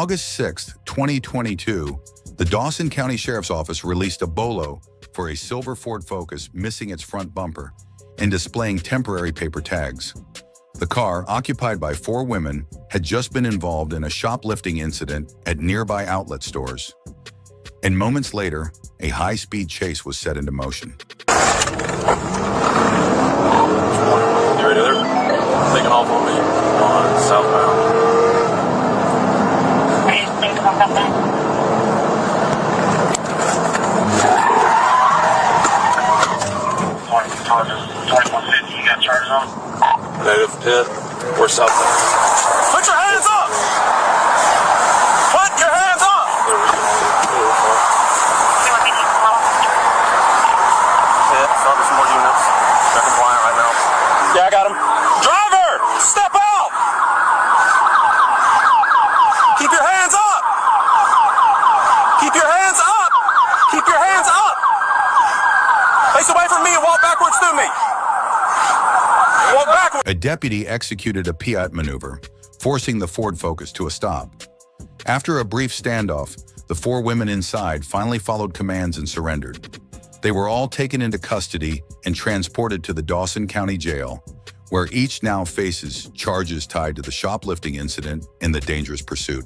August 6, 2022, the Dawson County Sheriff's Office released a bolo for a silver Ford Focus missing its front bumper and displaying temporary paper tags. The car, occupied by 4 women, had just been involved in a shoplifting incident at nearby outlet stores. And moments later, a high-speed chase was set into motion. You ready there? Taking off on me on southbound. You got charges on? Native pit. We're southbound. Put your hands up! Put your hands up! Saw some more units. They're compliant right now. Yeah, I got him. Driver! Step out! Keep your hands up! Keep your hands up! Keep your hands up! Face away from me and walk backwards through me. Walk backwards. A deputy executed a piat maneuver, forcing the Ford Focus to a stop. After a brief standoff, the 4 women inside finally followed commands and surrendered. They were all taken into custody and transported to the Dawson County Jail, where each now faces charges tied to the shoplifting incident and the dangerous pursuit.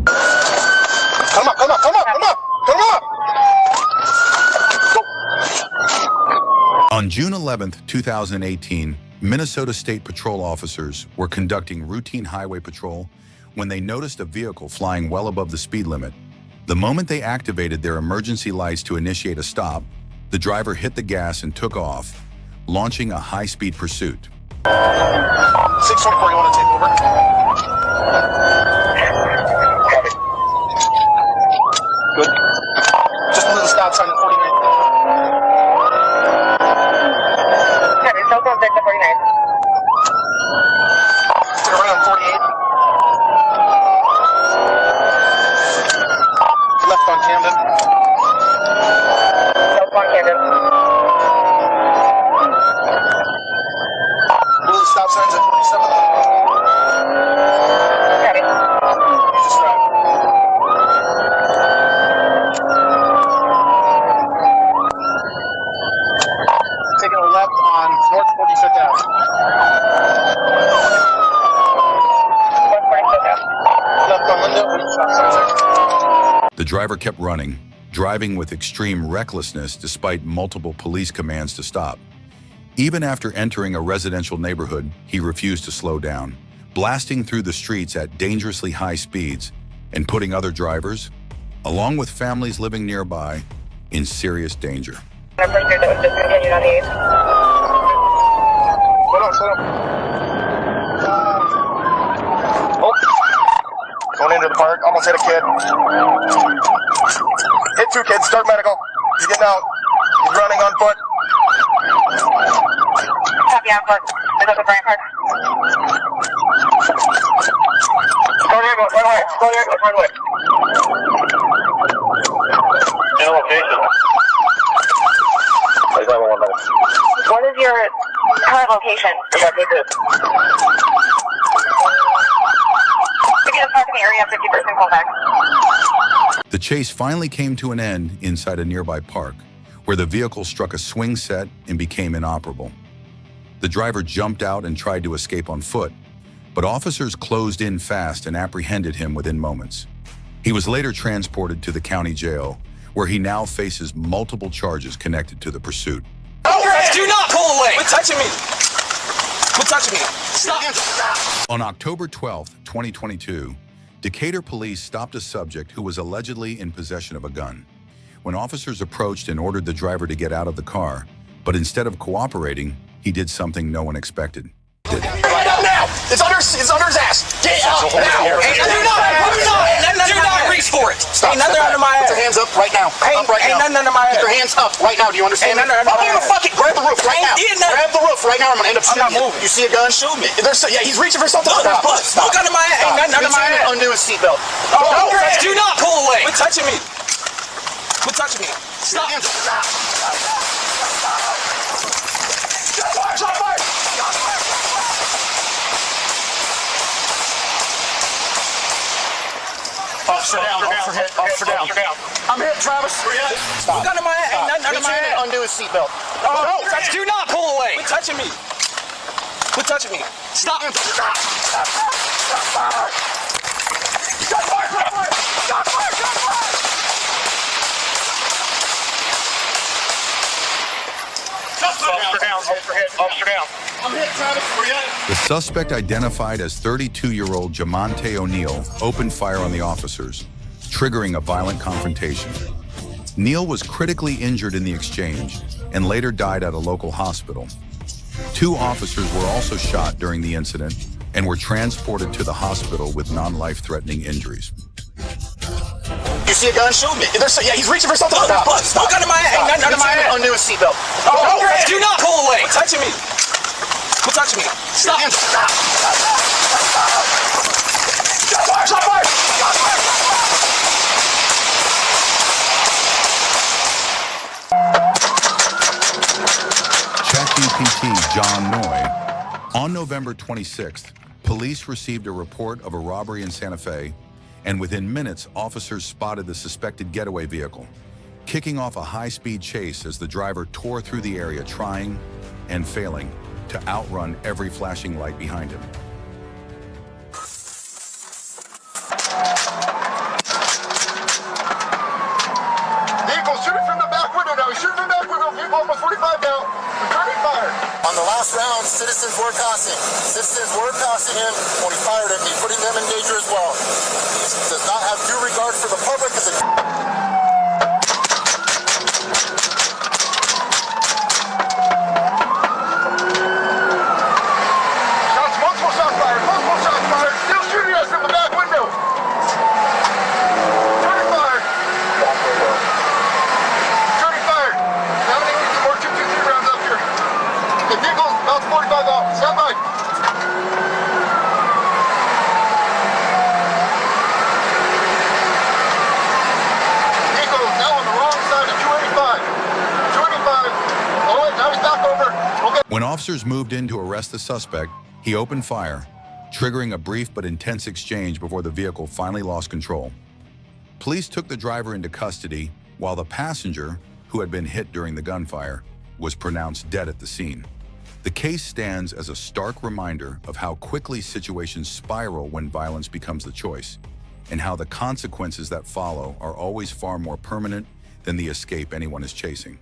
Come up, come up, come up, come up, come up! On June 11, 2018, Minnesota State Patrol officers were conducting routine highway patrol when they noticed a vehicle flying well above the speed limit. The moment they activated their emergency lights to initiate a stop, the driver hit the gas and took off, launching a high-speed pursuit. 624, you want to take over? Copy. Good. Just move the stop sign at 49. Copy, cell phone 6 at 49. Turn around 48. Left on Camden. South on Camden. Blue stop signs at 47. Copy. You just drive. Taking a left on North 45th Ave. North 45th Ave. Left on Linda, blue stop signs there. The driver kept running, driving with extreme recklessness despite multiple police commands to stop. Even after entering a residential neighborhood, he refused to slow down, blasting through the streets at dangerously high speeds and putting other drivers, along with families living nearby, in serious danger. On a pursuit that was discontinued on the 8th. Slow down, slow down. Oh. Going into the park, almost hit a kid. Hit 2 kids, start medical. He's getting out. He's running on foot. Copy on foot. Middle of the Bryant Park. Go there, go, run away. Go there, go, run away. In location. What is your current location? Come back like this. Begin the parking area, 50% callback. The chase finally came to an end inside a nearby park, where the vehicle struck a swing set and became inoperable. The driver jumped out and tried to escape on foot, but officers closed in fast and apprehended him within moments. He was later transported to the county jail, where he now faces multiple charges connected to the pursuit. Do not pull away! Quit touching me! Quit touching me! Stop! On October 12, 2022, Decatur police stopped a subject who was allegedly in possession of a gun. When officers approached and ordered the driver to get out of the car, but instead of cooperating, he did something no one expected. Get up now! It's under his ass! Get out now! Do not reach for it! Stop, ain't nothing under my ass! Put your hands up right now! Up right now! Ain't nothing under my ass! Get your hands up right now, do you understand? I'm gonna fucking grab the roof right now! Grab the roof right now, I'm gonna end up shooting you! You see a gun? Shoot me! Yeah, he's reaching for something! Stop! Look under my ass! Ain't nothing under my ass! Undo his seatbelt! Do not pull away! Quit touching me! Quit touching me! Stop! Shot fire! Officer down. Officer down. I'm hit, Travis. Stop. Gun in my head. Ain't nothing under my head. Undo his seatbelt. Oh, no. Do not pull away. Quit touching me. Quit touching me. Stop. Stop. Officer down. I'm hit, Travis. The suspect, identified as 32-year-old Jamonte O'Neal, opened fire on the officers, triggering a violent confrontation. Neal was critically injured in the exchange and later died at a local hospital. 2 officers were also shot during the incident and were transported to the hospital with non-life-threatening injuries. You see a gun? Shoot me. Yeah, he's reaching for something. Stop. Gun in my head. Ain't nothing under my head. Undo his seatbelt. Oh, no. Do not pull away. Quit touching me. Quit touching me. Stop. Stop. Stop fire. ChatGPT John Noy. On November 26th, police received a report of a robbery in Santa Fe, and within minutes, officers spotted the suspected getaway vehicle, kicking off a high-speed chase as the driver tore through the area, trying and failing to outrun every flashing light behind him. Vehicle shooting from the back window now. He's shooting from the back window. Vehicle almost 45 now. Returning fire. On the last round, citizens were passing. Citizens were passing him when he fired at me, putting them in danger as well. He does not have due regard for the public as a... Multiple shots fired. Still shooting us from the back window. Turning fire. Turning fire. Now we need more 223 rounds up here. The vehicle's about 45 out. Stand by. Vehicle is now on the wrong side of 285. 285. Oh wait, now he's back over. Okay. When officers moved in to arrest the suspect, he opened fire, triggering a brief but intense exchange before the vehicle finally lost control. Police took the driver into custody, while the passenger, who had been hit during the gunfire, was pronounced dead at the scene. The case stands as a stark reminder of how quickly situations spiral when violence becomes the choice, and how the consequences that follow are always far more permanent than the escape anyone is chasing.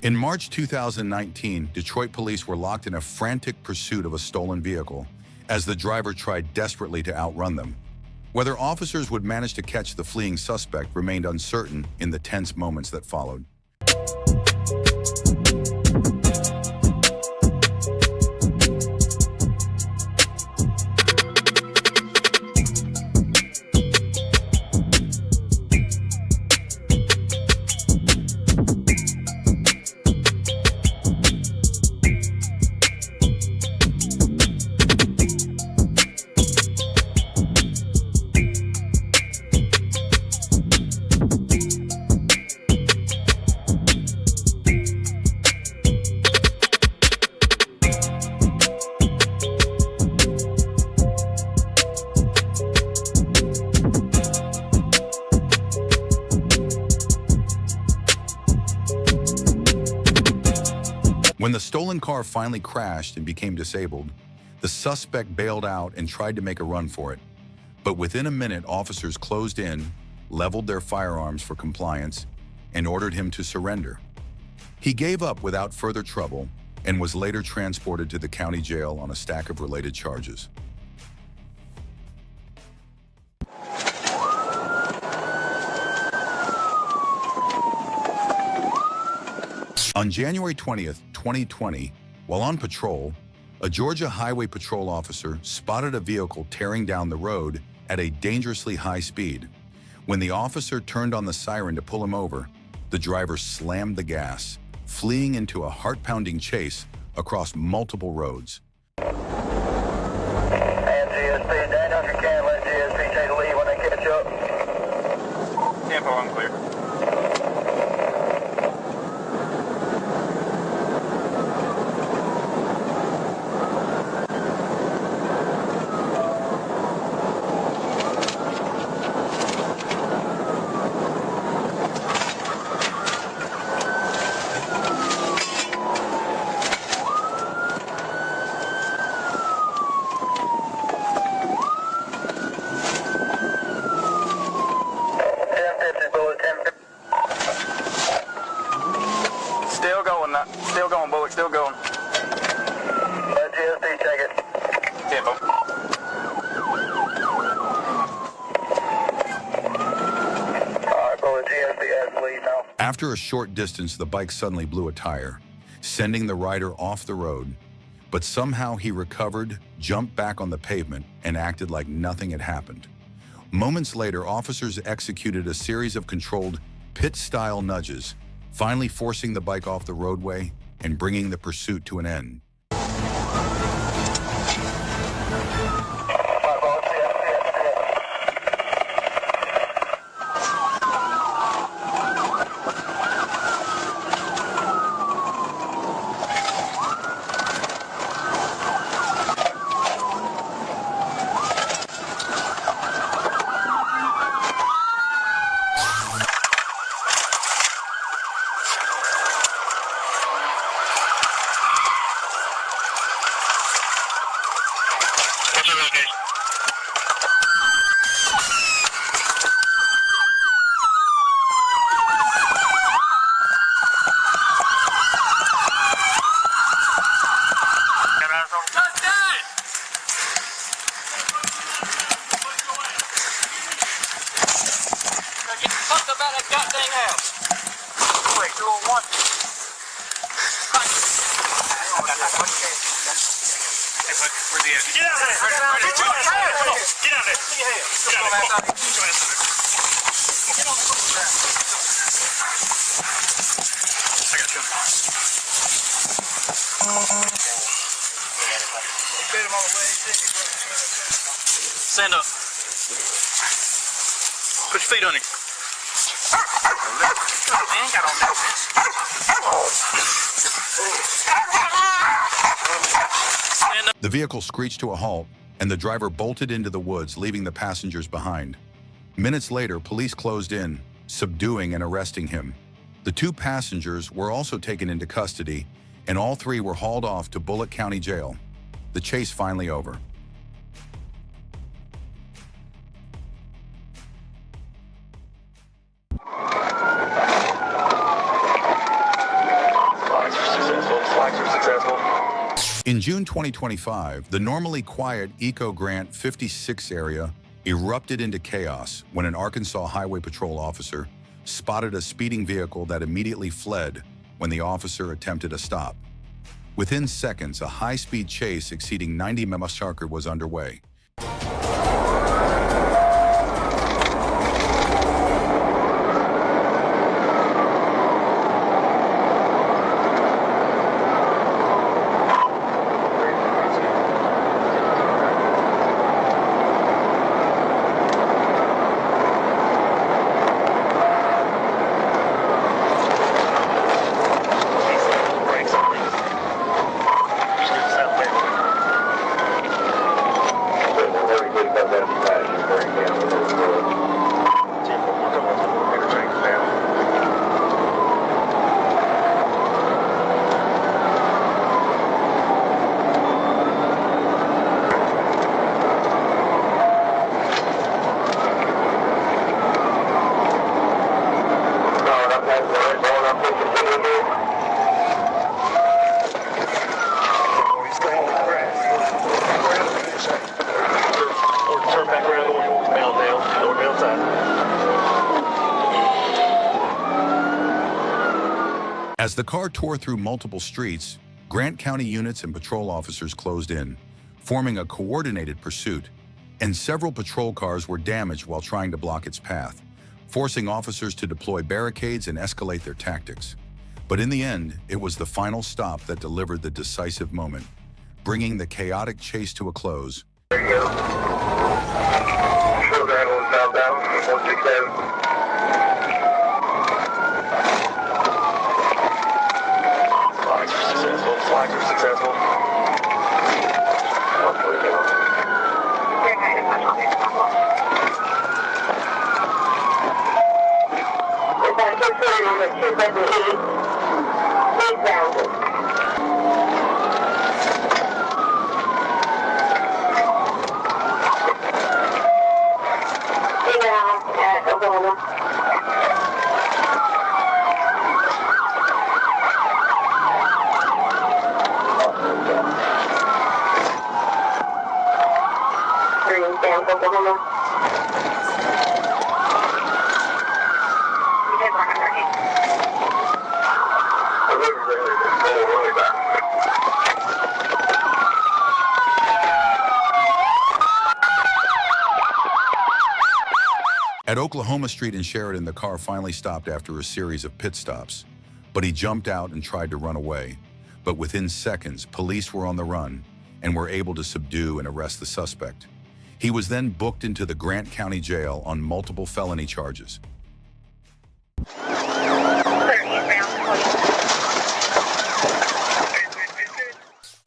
In March 2019, Detroit police were locked in a frantic pursuit of a stolen vehicle as the driver tried desperately to outrun them. Whether officers would manage to catch the fleeing suspect remained uncertain in the tense moments that followed. When the stolen car finally crashed and became disabled, the suspect bailed out and tried to make a run for it. But within a minute, officers closed in, leveled their firearms for compliance, and ordered him to surrender. He gave up without further trouble and was later transported to the county jail on a stack of related charges. On January 20th, 2020, while on patrol, a Georgia Highway Patrol officer spotted a vehicle tearing down the road at a dangerously high speed. When the officer turned on the siren to pull him over, the driver slammed the gas, fleeing into a heart-pounding chase across multiple roads. And GSP, Daniel, if you can, let GSP take the lead when they catch up. Tempo, I'm clear. After a short distance, the bike suddenly blew a tire, sending the rider off the road. But somehow he recovered, jumped back on the pavement, and acted like nothing had happened. Moments later, officers executed a series of controlled pit-style nudges, finally forcing the bike off the roadway and bringing the pursuit to an end. About that goddamn house. Wait, you don't want to. Where's he at? Get out of there! Get out of there! Get out of there! Get out of there! Get out of there! Get on the ground. I got you. Get him on the way. Stand up. Put your feet on him. The vehicle screeched to a halt, and the driver bolted into the woods, leaving the passengers behind. Minutes later, police closed in, subduing and arresting him. The two passengers were also taken into custody, and all three were hauled off to Bullitt County Jail. The chase finally over. In June 2025, the normally quiet Eco Grant 56 area erupted into chaos when an Arkansas Highway Patrol officer spotted a speeding vehicle that immediately fled when the officer attempted a stop. Within seconds, a high-speed chase exceeding 90 mph was underway. As the car tore through multiple streets, Grant County units and patrol officers closed in, forming a coordinated pursuit, and several patrol cars were damaged while trying to block its path, forcing officers to deploy barricades and escalate their tactics. But in the end, it was the final stop that delivered the decisive moment, bringing the chaotic chase to a close. There you go. Show rattle is now down. 167. Flags are successful. Oklahoma. At Oklahoma Street in Sheridan, the car finally stopped after a series of pit stops, but he jumped out and tried to run away. But within seconds, police were on the run and were able to subdue and arrest the suspect. He was then booked into the Grant County Jail on multiple felony charges.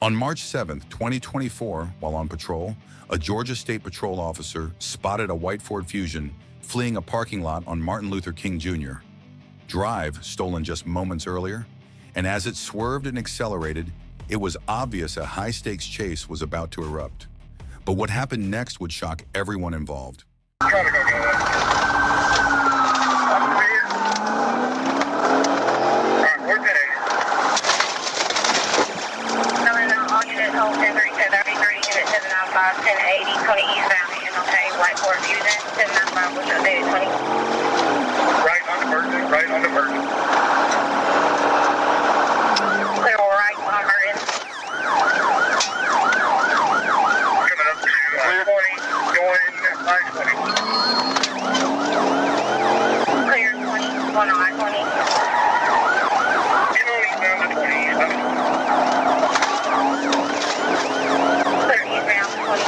On March 7, 2024, while on patrol, a Georgia State Patrol officer spotted a white Ford Fusion fleeing a parking lot on Martin Luther King Jr. Drive, stolen just moments earlier, and as it swerved and accelerated, it was obvious a high-stakes chase was about to erupt. But what happened next would shock everyone involved. White Ford Fusion, 1095, what's your day, 20? Right on the Merton, right on the Merton. Clear right on Merton. Coming up to I-20, going I-20. Clear 20, going on I-20. You know eastbound to 20, Clear eastbound 20.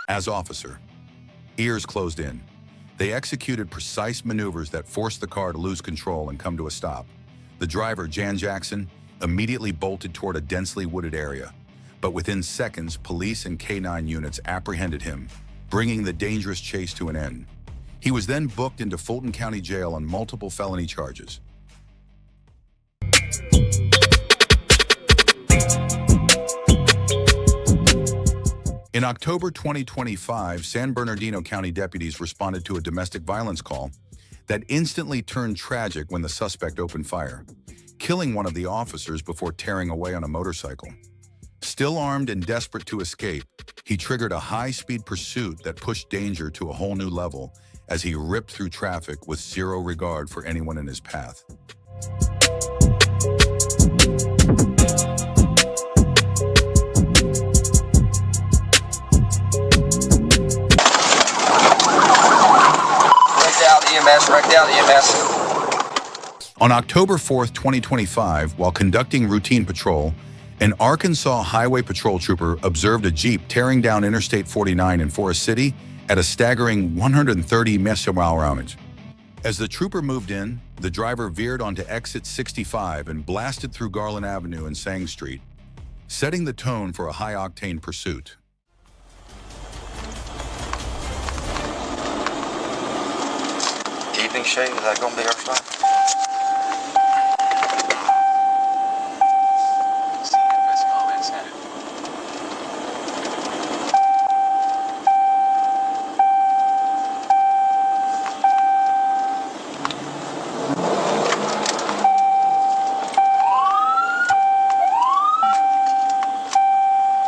As officer, ears closed in. They executed precise maneuvers that forced the car to lose control and come to a stop. The driver, Jan Jackson, immediately bolted toward a densely wooded area. But within seconds, police and K-9 units apprehended him, bringing the dangerous chase to an end. He was then booked into Fulton County Jail on multiple felony charges. In October 2025, San Bernardino County deputies responded to a domestic violence call that instantly turned tragic when the suspect opened fire, killing one of the officers before tearing away on a motorcycle. Still armed and desperate to escape, he triggered a high-speed pursuit that pushed danger to a whole new level as he ripped through traffic with zero regard for anyone in his path. Wrecked out EMS. On October 4th, 2025, while conducting routine patrol, an Arkansas Highway Patrol trooper observed a Jeep tearing down Interstate 49 in Forest City at a staggering 130 mph. As the trooper moved in, the driver veered onto exit 65 and blasted through Garland Avenue and Sang Street, setting the tone for a high-octane pursuit. Evening shade, is that going to be our spot?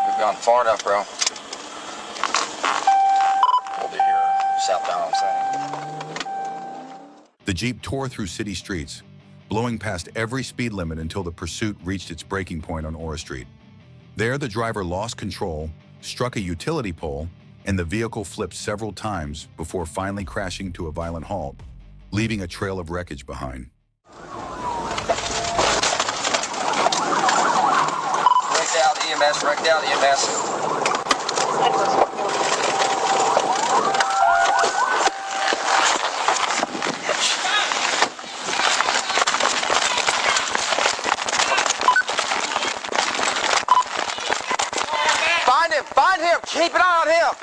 We've gone far enough, bro. We'll be here southbound, I'm saying. The Jeep tore through city streets, blowing past every speed limit until the pursuit reached its breaking point on Ora Street. There, the driver lost control, struck a utility pole, and the vehicle flipped several times before finally crashing to a violent halt, leaving a trail of wreckage behind. Wrecked out EMS. Find him! Keep an eye on him!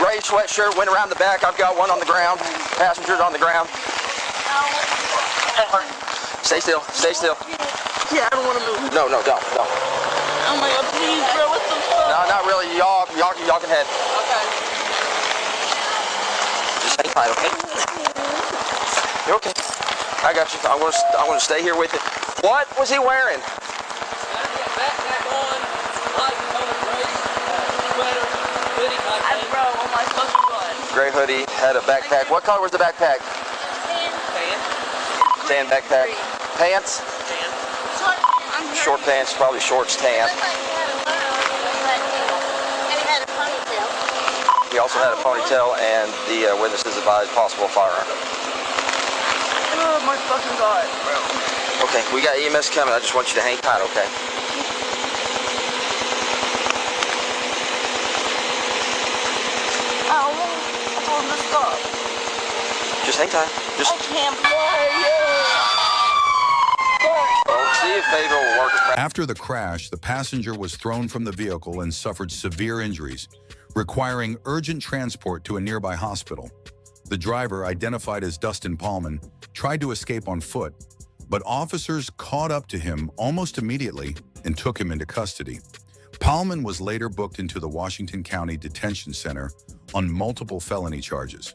Gray sweatshirt, went around the back. I've got one on the ground. Passengers on the ground. Stay still. Stay still. Yeah, I don't want to move. No, don't. Oh my God, please, bro, what the fuck? No, not really. Y'all can head. Okay. Just hang tight, okay? You're okay. I got you. I'm gonna stay here with you. What was he wearing? Backpack on, light color gray sweater, hoodie, bro, oh my fucking God. Gray hoodie, had a backpack. What color was the backpack? Tan backpack. Pants? Short pants, probably shorts, tan. He also had a ponytail, and the witnesses advised possible firearm. Oh my fucking God, bro. Okay, we got EMS coming. I just want you to hang tight, okay? I told him to stop. Just hang tight. Just I can't play, see if Fayetteville will work. After the crash, the passenger was thrown from the vehicle and suffered severe injuries, requiring urgent transport to a nearby hospital. The driver, identified as Dustin Paulman, tried to escape on foot, but officers caught up to him almost immediately and took him into custody. Paulman was later booked into the Washington County Detention Center on multiple felony charges.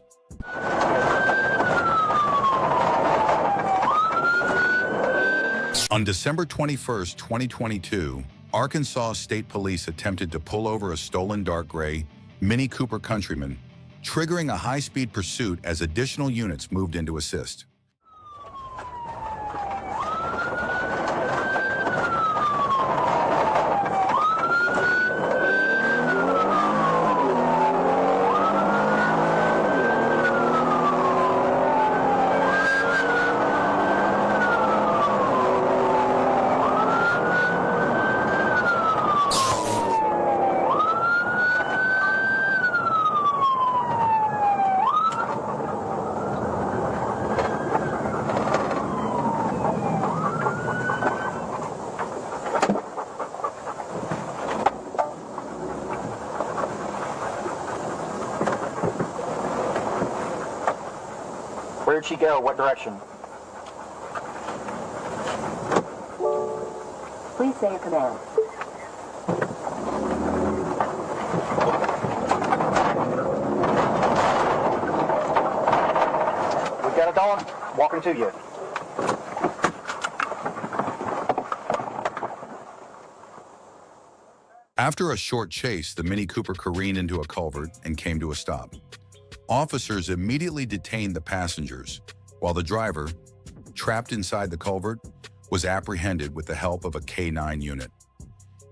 On December 21, 2022, Arkansas State Police attempted to pull over a stolen dark gray Mini Cooper Countryman, triggering a high-speed pursuit as additional units moved in to assist. Where'd she go? What direction? Please say your command. We got a dog walking to you. After a short chase, the Mini Cooper careened into a culvert and came to a stop. Officers immediately detained the passengers, while the driver, trapped inside the culvert, was apprehended with the help of a K-9 unit.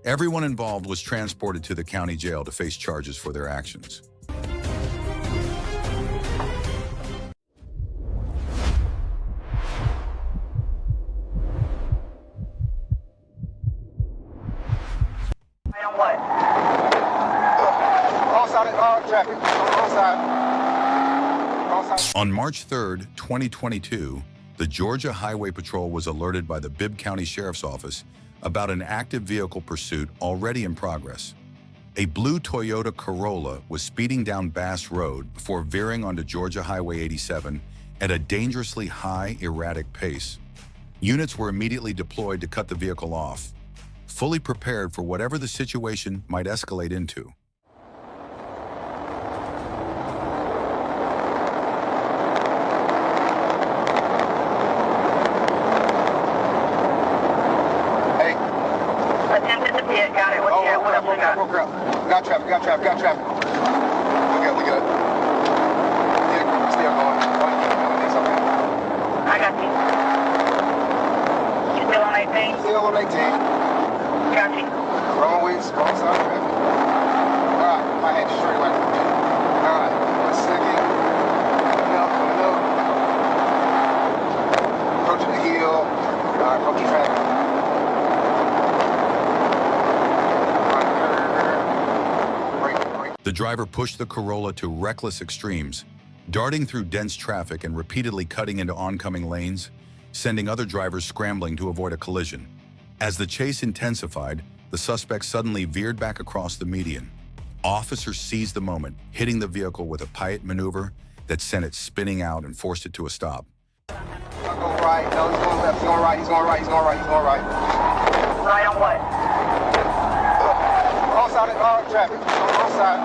Everyone involved was transported to the county jail to face charges for their actions. On March 3, 2022, the Georgia Highway Patrol was alerted by the Bibb County Sheriff's Office about an active vehicle pursuit already in progress. A blue Toyota Corolla was speeding down Bass Road before veering onto Georgia Highway 87 at a dangerously high, erratic pace. Units were immediately deployed to cut the vehicle off, fully prepared for whatever the situation might escalate into. Got traffic. We good. Yeah, still going. It's okay. I got you. You still on 18? Still on 18. Got you. Wrong way, wrong side of traffic. Alright, my hand straight away. Alright, 1 second. Coming up. Approaching the hill. Alright, approaching traffic. The driver pushed the Corolla to reckless extremes, darting through dense traffic and repeatedly cutting into oncoming lanes, sending other drivers scrambling to avoid a collision. As the chase intensified, the suspect suddenly veered back across the median. Officers seized the moment, hitting the vehicle with a pitot maneuver that sent it spinning out and forced it to a stop. Go right. No, he's going left. He's going right. He's going right. He's going right. He's going right. Right on what? Wrong side of traffic. Wrong side.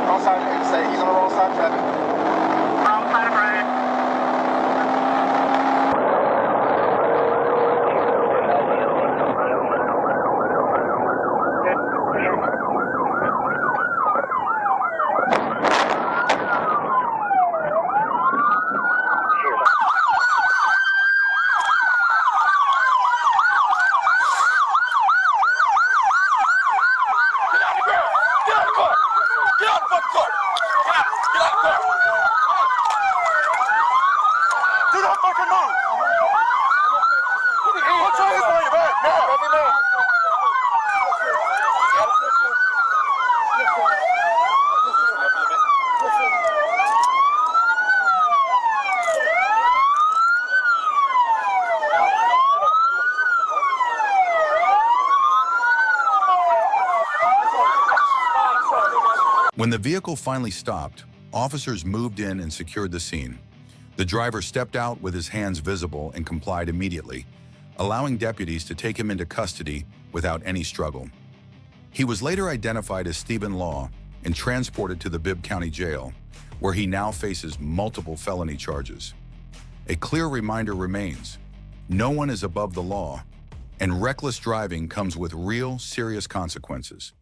Wrong side of the interstate. He's on the wrong side of traffic. Wrong side of road. When the vehicle finally stopped, officers moved in and secured the scene. The driver stepped out with his hands visible and complied immediately, allowing deputies to take him into custody without any struggle. He was later identified as Stephen Law and transported to the Bibb County Jail, where he now faces multiple felony charges. A clear reminder remains: no one is above the law, and reckless driving comes with real, serious consequences.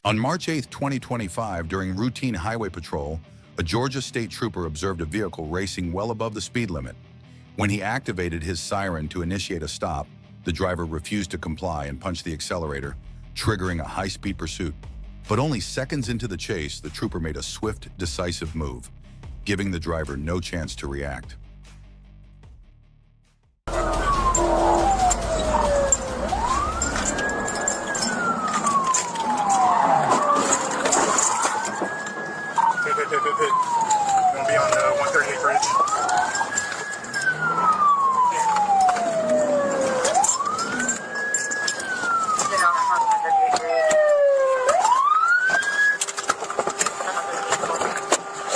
On March 8, 2025, during routine highway patrol, a Georgia state trooper observed a vehicle racing well above the speed limit. When he activated his siren to initiate a stop, the driver refused to comply and punched the accelerator, triggering a high-speed pursuit. But only seconds into the chase, the trooper made a swift, decisive move, giving the driver no chance to react. Gonna be on the 138 bridge.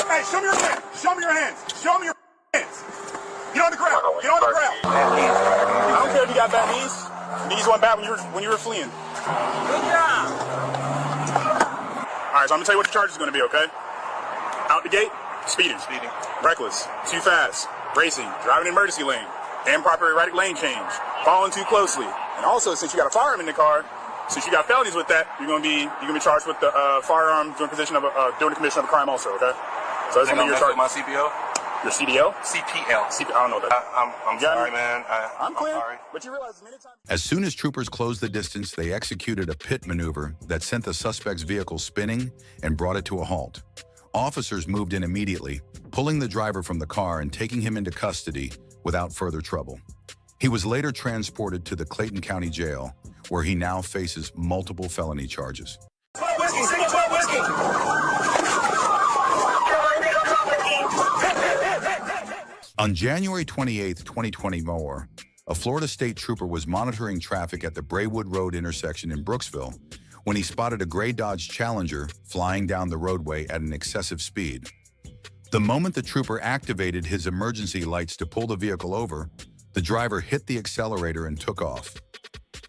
Hey, show me your hands. Show me your hands. Show me your hands. Get on the ground. Get on the ground. I don't care if you got bad knees. Knees went bad when you were fleeing. Good job. All right, so I'm gonna tell you what the charge is gonna be, okay? Out the gate, speeding, reckless, too fast, racing, driving in emergency lane, improper erratic lane change, following too closely, and also since you got a firearm in the car, since you got felonies with that, you're gonna be charged with the firearm during the commission of a crime also, okay? So that's gonna be your charge. My CPO? Your CDL? CPL. I don't know that. I'm sorry, man. I'm clear. sorry. But you realize many times. As soon as troopers closed the distance, they executed a pit maneuver that sent the suspect's vehicle spinning and brought it to a halt. Officers moved in immediately, pulling the driver from the car and taking him into custody without further trouble. He was later transported to the Clayton County Jail, where he now faces multiple felony charges. Whiskey, single 12 whiskey. On January 28, 2024, a Florida state trooper was monitoring traffic at the Braywood Road intersection in Brooksville when he spotted a gray Dodge Challenger flying down the roadway at an excessive speed. The moment the trooper activated his emergency lights to pull the vehicle over, the driver hit the accelerator and took off,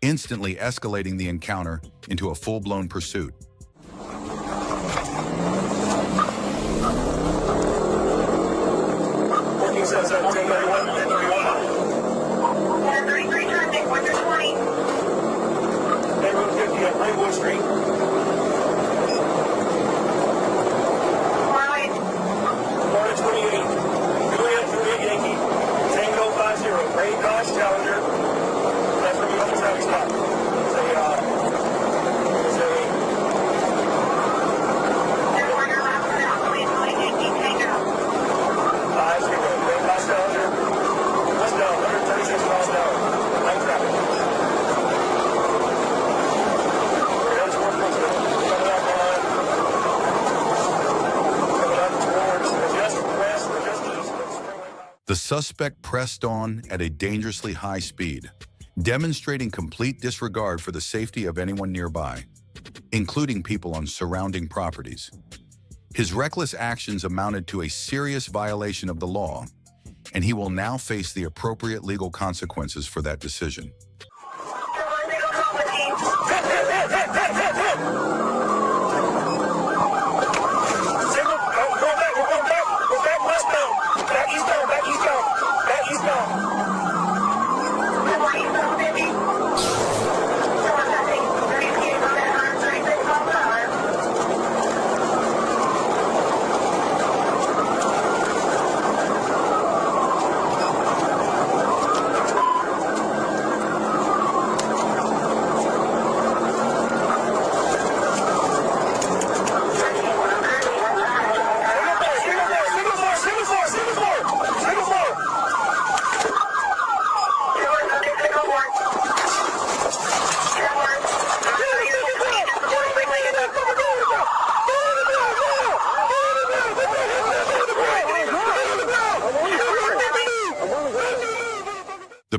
instantly escalating the encounter into a full-blown pursuit. The suspect pressed on at a dangerously high speed, demonstrating complete disregard for the safety of anyone nearby, including people on surrounding properties. His reckless actions amounted to a serious violation of the law, and he will now face the appropriate legal consequences for that decision.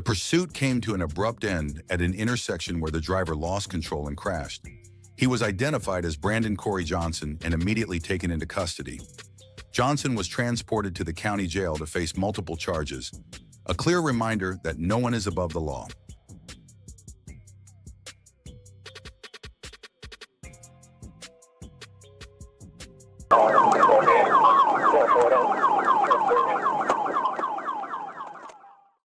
The pursuit came to an abrupt end at an intersection where the driver lost control and crashed. He was identified as Brandon Corey Johnson and immediately taken into custody. Johnson was transported to the county jail to face multiple charges, a clear reminder that no one is above the law.